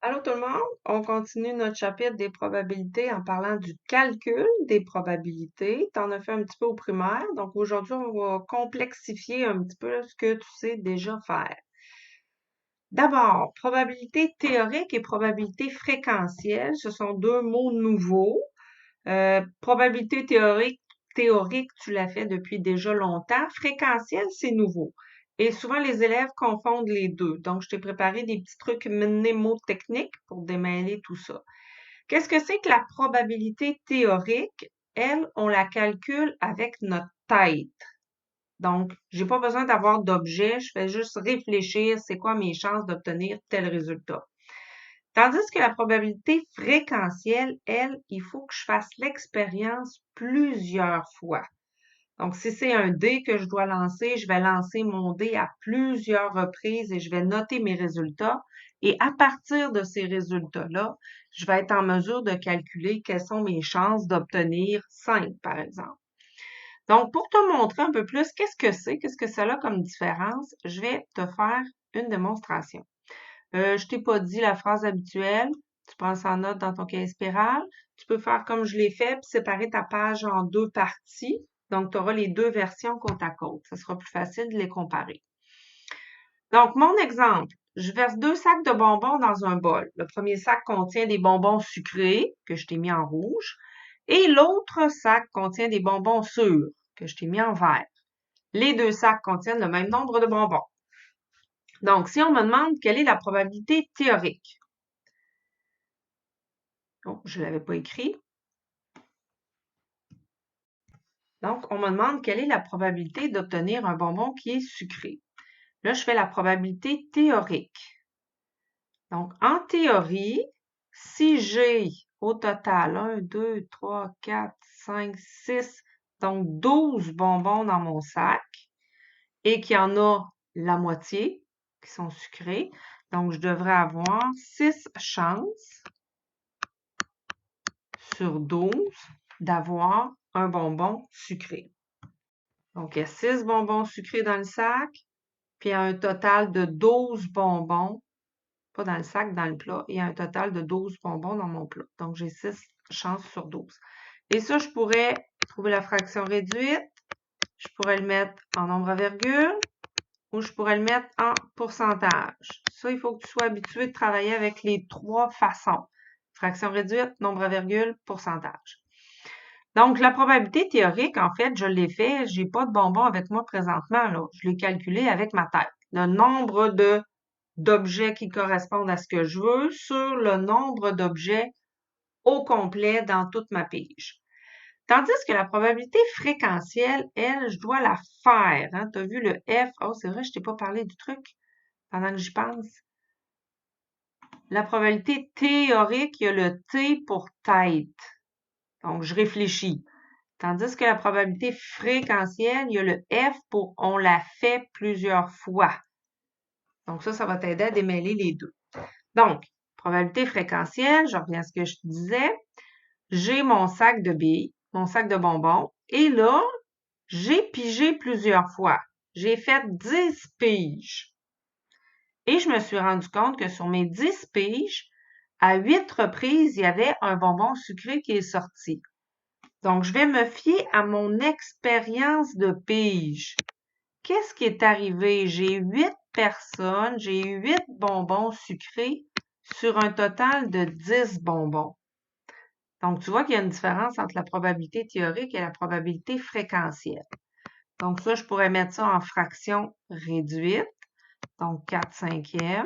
Allô tout le monde, on continue notre chapitre des probabilités en parlant du calcul des probabilités. Tu en as fait un petit peu au primaire, donc aujourd'hui on va complexifier un petit peu ce que tu sais déjà faire. D'abord, probabilité théorique et probabilité fréquentielle, ce sont deux mots nouveaux. Probabilité théorique, tu l'as fait depuis déjà longtemps. Fréquentielle, c'est nouveau. Et souvent, les élèves confondent les deux. Donc, je t'ai préparé des petits trucs mnémotechniques pour démêler tout ça. Qu'est-ce que c'est que la probabilité théorique? Elle, on la calcule avec notre tête. Donc, j'ai pas besoin d'avoir d'objet, je fais juste réfléchir, c'est quoi mes chances d'obtenir tel résultat. Tandis que la probabilité fréquentielle, elle, il faut que je fasse l'expérience plusieurs fois. Donc, si c'est un dé que je dois lancer, je vais lancer mon dé à plusieurs reprises et je vais noter mes résultats. Et à partir de ces résultats-là, je vais être en mesure de calculer quelles sont mes chances d'obtenir 5, par exemple. Donc, pour te montrer un peu plus qu'est-ce que ça a comme différence, je vais te faire une démonstration. Je t'ai pas dit la phrase habituelle. Tu prends ça en note dans ton cahier spirale. Tu peux faire comme je l'ai fait, puis séparer ta page en deux parties. Donc, tu auras les deux versions côte à côte. Ça sera plus facile de les comparer. Donc, mon exemple, je verse 2 sacs de bonbons dans un bol. Le premier sac contient des bonbons sucrés, que je t'ai mis en rouge, et l'autre sac contient des bonbons sûrs, que je t'ai mis en vert. Les deux sacs contiennent le même nombre de bonbons. Donc, si on me demande quelle est la probabilité théorique, oh, je ne l'avais pas écrit. Donc, on me demande quelle est la probabilité d'obtenir un bonbon qui est sucré. Là, je fais la probabilité théorique. Donc, en théorie, si j'ai au total 1, 2, 3, 4, 5, 6, donc 12 bonbons dans mon sac et qu'il y en a la moitié qui sont sucrés, donc je devrais avoir 6 chances sur 12 d'avoir un bonbon sucré. Donc, il y a 6 bonbons sucrés dans le sac, puis il y a un total de 12 bonbons, pas dans le sac, dans le plat, il y a un total de 12 bonbons dans mon plat. Donc, j'ai 6 chances sur 12. Et ça, je pourrais trouver la fraction réduite, je pourrais le mettre en nombre à virgule, ou je pourrais le mettre en pourcentage. Ça, il faut que tu sois habitué de travailler avec les trois façons. Fraction réduite, nombre à virgule, pourcentage. Donc, la probabilité théorique, en fait, je l'ai fait, j'ai pas de bonbons avec moi présentement, là. Je l'ai calculé avec ma tête. Le nombre d'objets qui correspondent à ce que je veux sur le nombre d'objets au complet dans toute ma pige. Tandis que la probabilité fréquentielle, elle, je dois la faire. Hein? Tu as vu le F. Oh, c'est vrai, je t'ai pas parlé du truc pendant que j'y pense. La probabilité théorique, il y a le T pour tête. Donc, je réfléchis. Tandis que la probabilité fréquentielle, il y a le F pour on la fait plusieurs fois. Donc ça va t'aider à démêler les deux. Donc, probabilité fréquentielle, je reviens à ce que je te disais. J'ai mon sac de billes, mon sac de bonbons, et là, j'ai pigé plusieurs fois. J'ai fait 10 piges. Et je me suis rendu compte que sur mes 10 piges, à 8 reprises, il y avait un bonbon sucré qui est sorti. Donc, je vais me fier à mon expérience de pige. Qu'est-ce qui est arrivé? J'ai 8 personnes, j'ai 8 bonbons sucrés sur un total de 10 bonbons. Donc, tu vois qu'il y a une différence entre la probabilité théorique et la probabilité fréquentielle. Donc, ça, je pourrais mettre ça en fraction réduite. Donc, 4 cinquièmes.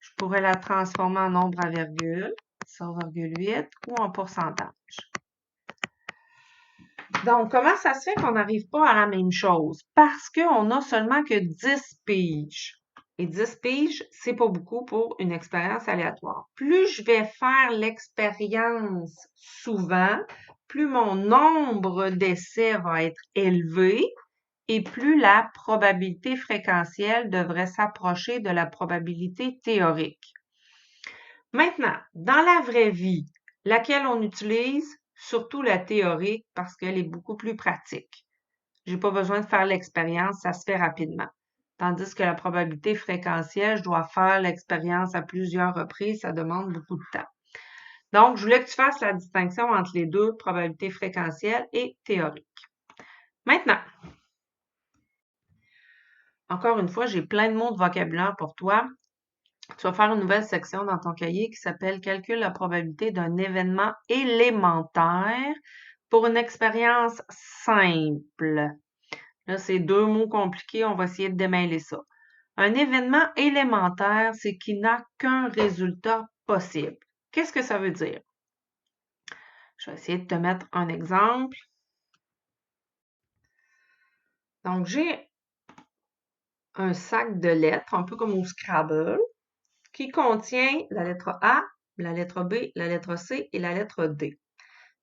Je pourrais la transformer en nombre à virgule, 0,8, ou en pourcentage. Donc, comment ça se fait qu'on n'arrive pas à la même chose? Parce qu'on n'a seulement que 10 piges. Et 10 piges, c'est pas beaucoup pour une expérience aléatoire. Plus je vais faire l'expérience souvent, plus mon nombre d'essais va être élevé et plus la probabilité fréquentielle devrait s'approcher de la probabilité théorique. Maintenant, dans la vraie vie, laquelle on utilise? Surtout la théorique parce qu'elle est beaucoup plus pratique. J'ai pas besoin de faire l'expérience, ça se fait rapidement. Tandis que la probabilité fréquentielle, je dois faire l'expérience à plusieurs reprises, ça demande beaucoup de temps. Donc, je voulais que tu fasses la distinction entre les deux, probabilité fréquentielle et théorique. Maintenant, encore une fois, j'ai plein de mots de vocabulaire pour toi. Tu vas faire une nouvelle section dans ton cahier qui s'appelle « Calcule la probabilité d'un événement élémentaire pour une expérience simple ». Là, c'est deux mots compliqués, on va essayer de démêler ça. Un événement élémentaire, c'est qu'il n'a qu'un résultat possible. Qu'est-ce que ça veut dire? Je vais essayer de te mettre un exemple. Donc, j'ai un sac de lettres, un peu comme au Scrabble, qui contient la lettre A, la lettre B, la lettre C et la lettre D.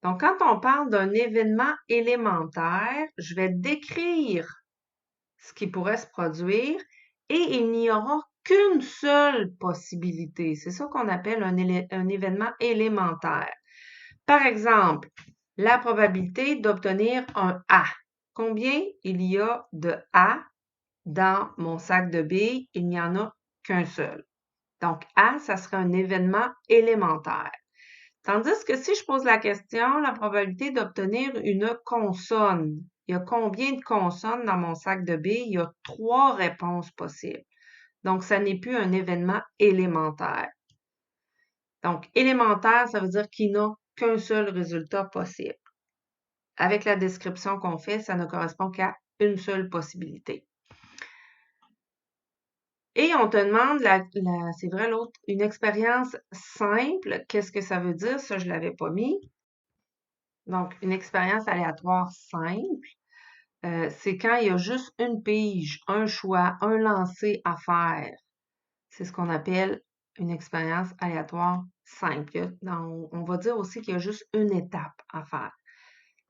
Donc, quand on parle d'un événement élémentaire, je vais décrire ce qui pourrait se produire et il n'y aura qu'une seule possibilité. C'est ça qu'on appelle un événement élémentaire. Par exemple, la probabilité d'obtenir un A. Combien il y a de A dans mon sac de billes? Il n'y en a qu'un seul. Donc, A, ça serait un événement élémentaire. Tandis que si je pose la question, la probabilité d'obtenir une consonne, il y a combien de consonnes dans mon sac de billes? Il y a 3 réponses possibles. Donc, ça n'est plus un événement élémentaire. Donc, élémentaire, ça veut dire qu'il n'a qu'un seul résultat possible. Avec la description qu'on fait, ça ne correspond qu'à une seule possibilité. Et on te demande, c'est vrai l'autre, une expérience simple. Qu'est-ce que ça veut dire? Ça, je ne l'avais pas mis. Donc, une expérience aléatoire simple, c'est quand il y a juste une pige, un choix, un lancer à faire. C'est ce qu'on appelle une expérience aléatoire simple. On va dire aussi qu'il y a juste une étape à faire.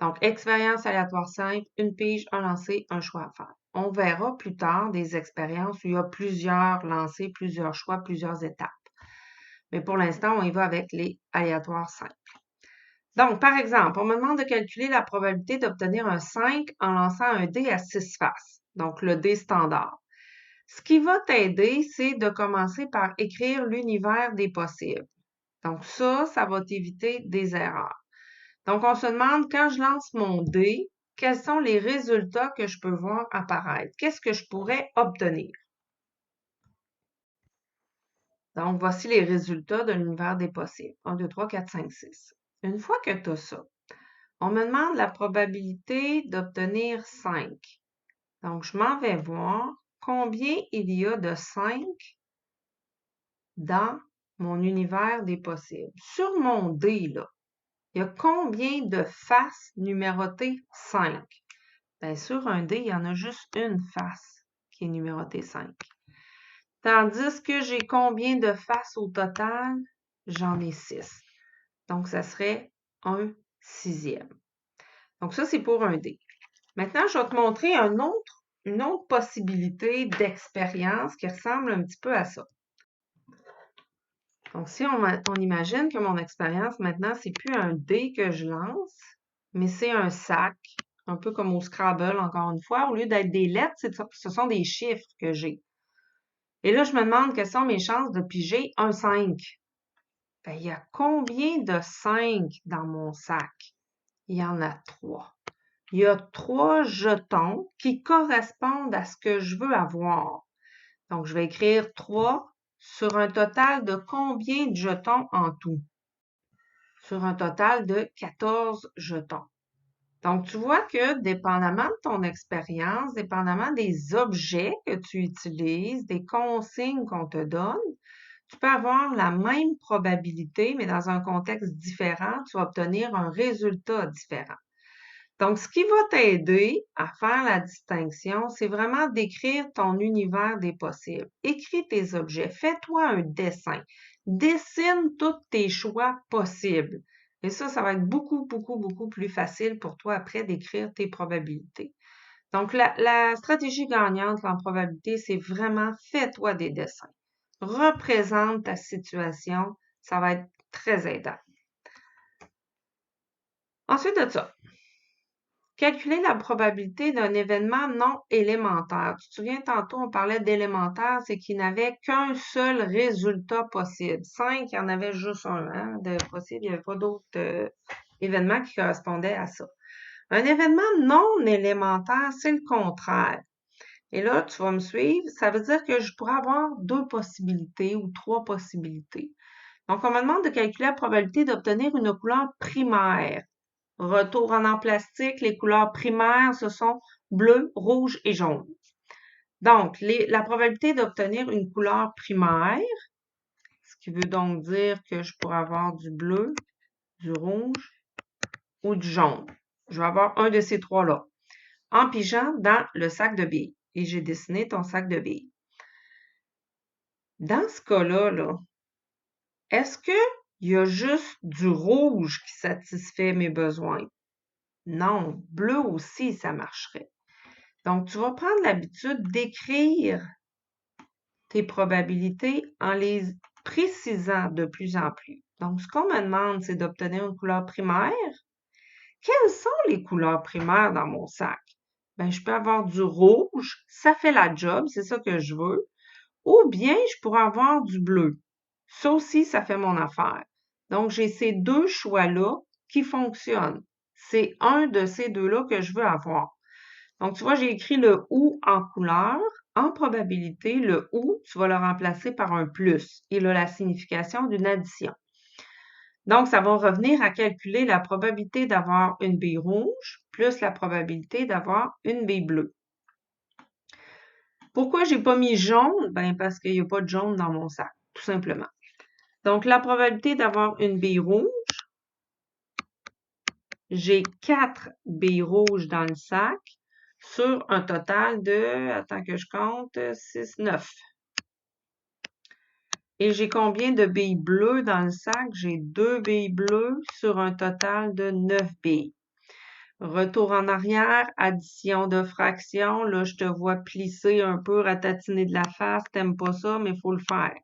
Donc, expérience aléatoire simple, une pige, un lancer, un choix à faire. On verra plus tard des expériences où il y a plusieurs lancers, plusieurs choix, plusieurs étapes. Mais pour l'instant, on y va avec les aléatoires simples. Donc, par exemple, on me demande de calculer la probabilité d'obtenir un 5 en lançant un dé à 6 faces, donc le dé standard. Ce qui va t'aider, c'est de commencer par écrire l'univers des possibles. Donc, ça va t'éviter des erreurs. Donc, on se demande, quand je lance mon dé, quels sont les résultats que je peux voir apparaître? Qu'est-ce que je pourrais obtenir? Donc, voici les résultats de l'univers des possibles. 1, 2, 3, 4, 5, 6. Une fois que tu as ça, on me demande la probabilité d'obtenir 5. Donc, je m'en vais voir combien il y a de 5 dans mon univers des possibles. Sur mon dé, là, il y a combien de faces numérotées 5? Bien, sur un dé, il y en a juste une face qui est numérotée 5. Tandis que j'ai combien de faces au total? J'en ai 6. Donc, ça serait un 6e. Donc, ça, c'est pour un dé. Maintenant, je vais te montrer une autre possibilité d'expérience qui ressemble un petit peu à ça. Donc, si on imagine que mon expérience, maintenant, c'est plus un dé que je lance, mais c'est un sac, un peu comme au Scrabble, encore une fois. Au lieu d'être des lettres, ce sont des chiffres que j'ai. Et là, je me demande quelles sont mes chances de piger un 5. Bien, il y a combien de 5 dans mon sac? Il y en a 3. Il y a 3 jetons qui correspondent à ce que je veux avoir. Donc, je vais écrire 3 sur un total de combien de jetons en tout? Sur un total de 14 jetons. Donc, tu vois que dépendamment de ton expérience, dépendamment des objets que tu utilises, des consignes qu'on te donne, tu peux avoir la même probabilité, mais dans un contexte différent, tu vas obtenir un résultat différent. Donc, ce qui va t'aider à faire la distinction, c'est vraiment d'écrire ton univers des possibles. Écris tes objets, fais-toi un dessin, dessine tous tes choix possibles. Et ça va être beaucoup, beaucoup, beaucoup plus facile pour toi après d'écrire tes probabilités. Donc, la stratégie gagnante en probabilité, c'est vraiment fais-toi des dessins. Représente ta situation, ça va être très aidant. Ensuite de ça, Calculer la probabilité d'un événement non élémentaire. Tu te souviens, tantôt, on parlait d'élémentaire, c'est qu'il n'avait qu'un seul résultat possible. 5, il y en avait juste un de possible. Il n'y avait pas d'autres événements qui correspondaient à ça. Un événement non élémentaire, c'est le contraire. Et là, tu vas me suivre. Ça veut dire que je pourrais avoir 2 possibilités ou 3 possibilités. Donc, on me demande de calculer la probabilité d'obtenir une couleur primaire. Retour en plastique, les couleurs primaires, ce sont bleu, rouge et jaune. Donc, la probabilité d'obtenir une couleur primaire, ce qui veut donc dire que je pourrais avoir du bleu, du rouge ou du jaune. Je vais avoir un de ces trois-là en pigeant dans le sac de billes. Et j'ai dessiné ton sac de billes. Dans ce cas-là, est-ce qu'il y a juste du rouge qui satisfait mes besoins? Non, bleu aussi, ça marcherait. Donc, tu vas prendre l'habitude d'écrire tes probabilités en les précisant de plus en plus. Donc, ce qu'on me demande, c'est d'obtenir une couleur primaire. Quelles sont les couleurs primaires dans mon sac? Ben, je peux avoir du rouge, ça fait la job, c'est ça que je veux. Ou bien, je pourrais avoir du bleu. Ça aussi, ça fait mon affaire. Donc, j'ai ces deux choix-là qui fonctionnent. C'est un de ces deux-là que je veux avoir. Donc, tu vois, j'ai écrit le ou en couleur. En probabilité, le ou, tu vas le remplacer par un plus. Il a la signification d'une addition. Donc, ça va revenir à calculer la probabilité d'avoir une bille rouge plus la probabilité d'avoir une bille bleue. Pourquoi j'ai pas mis jaune? Ben, parce qu'il n'y a pas de jaune dans mon sac, tout simplement. Donc, la probabilité d'avoir une bille rouge, j'ai 4 billes rouges dans le sac sur un total de, attends que je compte, 6, 9. Et j'ai combien de billes bleues dans le sac? J'ai 2 billes bleues sur un total de 9 billes. Retour en arrière, addition de fractions. Là, je te vois plisser un peu, ratatiner de la face. T'aimes pas ça, mais il faut le faire.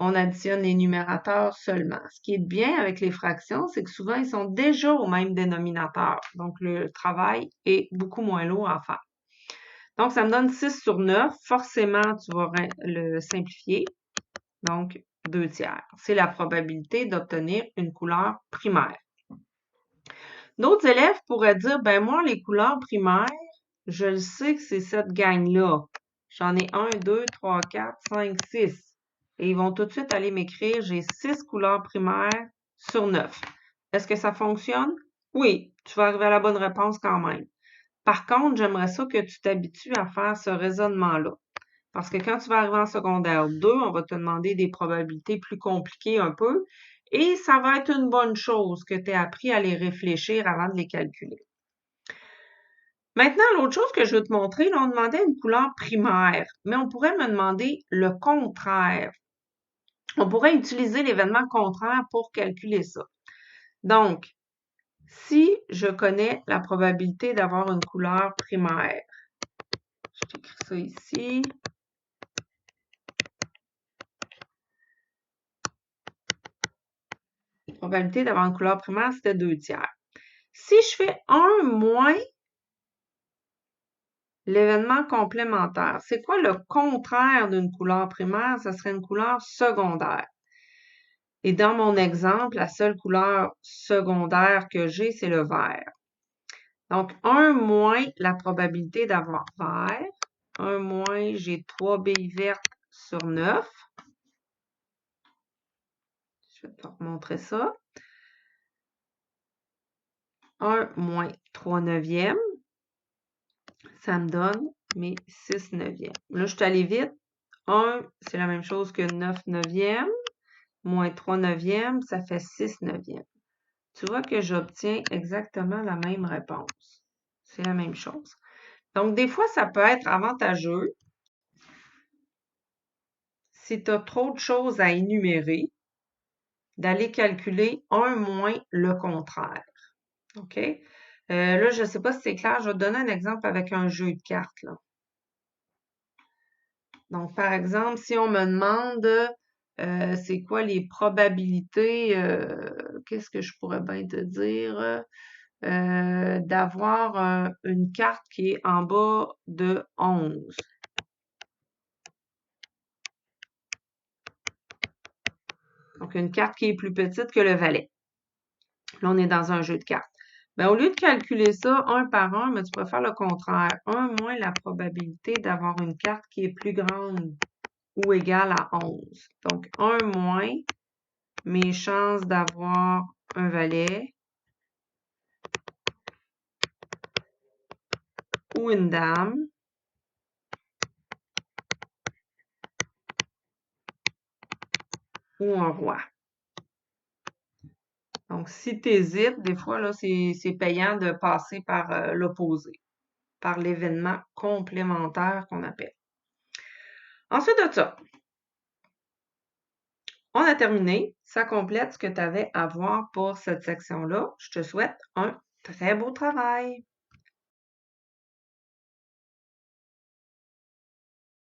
On additionne les numérateurs seulement. Ce qui est bien avec les fractions, c'est que souvent, ils sont déjà au même dénominateur. Donc, le travail est beaucoup moins lourd à faire. Donc, ça me donne 6 sur 9. Forcément, tu vas le simplifier. Donc, 2 tiers. C'est la probabilité d'obtenir une couleur primaire. D'autres élèves pourraient dire, ben moi, les couleurs primaires, je le sais que c'est cette gang-là. J'en ai 1, 2, 3, 4, 5, 6. Et ils vont tout de suite aller m'écrire, j'ai 6 couleurs primaires sur 9. Est-ce que ça fonctionne? Oui, tu vas arriver à la bonne réponse quand même. Par contre, j'aimerais ça que tu t'habitues à faire ce raisonnement-là. Parce que quand tu vas arriver en secondaire 2, on va te demander des probabilités plus compliquées un peu. Et ça va être une bonne chose que tu aies appris à les réfléchir avant de les calculer. Maintenant, l'autre chose que je veux te montrer, là, on demandait une couleur primaire, mais on pourrait me demander le contraire. On pourrait utiliser l'événement contraire pour calculer ça. Donc, si je connais la probabilité d'avoir une couleur primaire, je t'écris ça ici. La probabilité d'avoir une couleur primaire, c'était 2 tiers. Si je fais 1 moins l'événement complémentaire, c'est quoi le contraire d'une couleur primaire? Ça serait une couleur secondaire. Et dans mon exemple, la seule couleur secondaire que j'ai, c'est le vert. Donc, 1 moins la probabilité d'avoir vert. 1 moins, j'ai 3 billes vertes sur 9. Je vais te remontrer ça. 1 moins 3 neuvièmes. Ça me donne mes 6 neuvièmes. Là, je suis allée vite. 1, c'est la même chose que 9 neuvièmes. Moins 3 neuvièmes, ça fait 6 neuvièmes. Tu vois que j'obtiens exactement la même réponse. C'est la même chose. Donc, des fois, ça peut être avantageux si tu as trop de choses à énumérer, d'aller calculer 1 moins le contraire. OK? Là, je ne sais pas si c'est clair. Je vais te donner un exemple avec un jeu de cartes, là. Donc, par exemple, si on me demande c'est quoi les probabilités, qu'est-ce que je pourrais bien te dire? d'avoir une carte qui est en bas de 11. Donc, une carte qui est plus petite que le valet. Là, on est dans un jeu de cartes. Bien, au lieu de calculer ça un par un, mais tu peux faire le contraire. 1 moins la probabilité d'avoir une carte qui est plus grande ou égale à 11. Donc, 1 moins mes chances d'avoir un valet ou une dame ou un roi. Donc, si tu hésites, des fois, là, c'est payant de passer par l'opposé, par l'événement complémentaire qu'on appelle. Ensuite de ça, on a terminé. Ça complète ce que tu avais à voir pour cette section-là. Je te souhaite un très beau travail.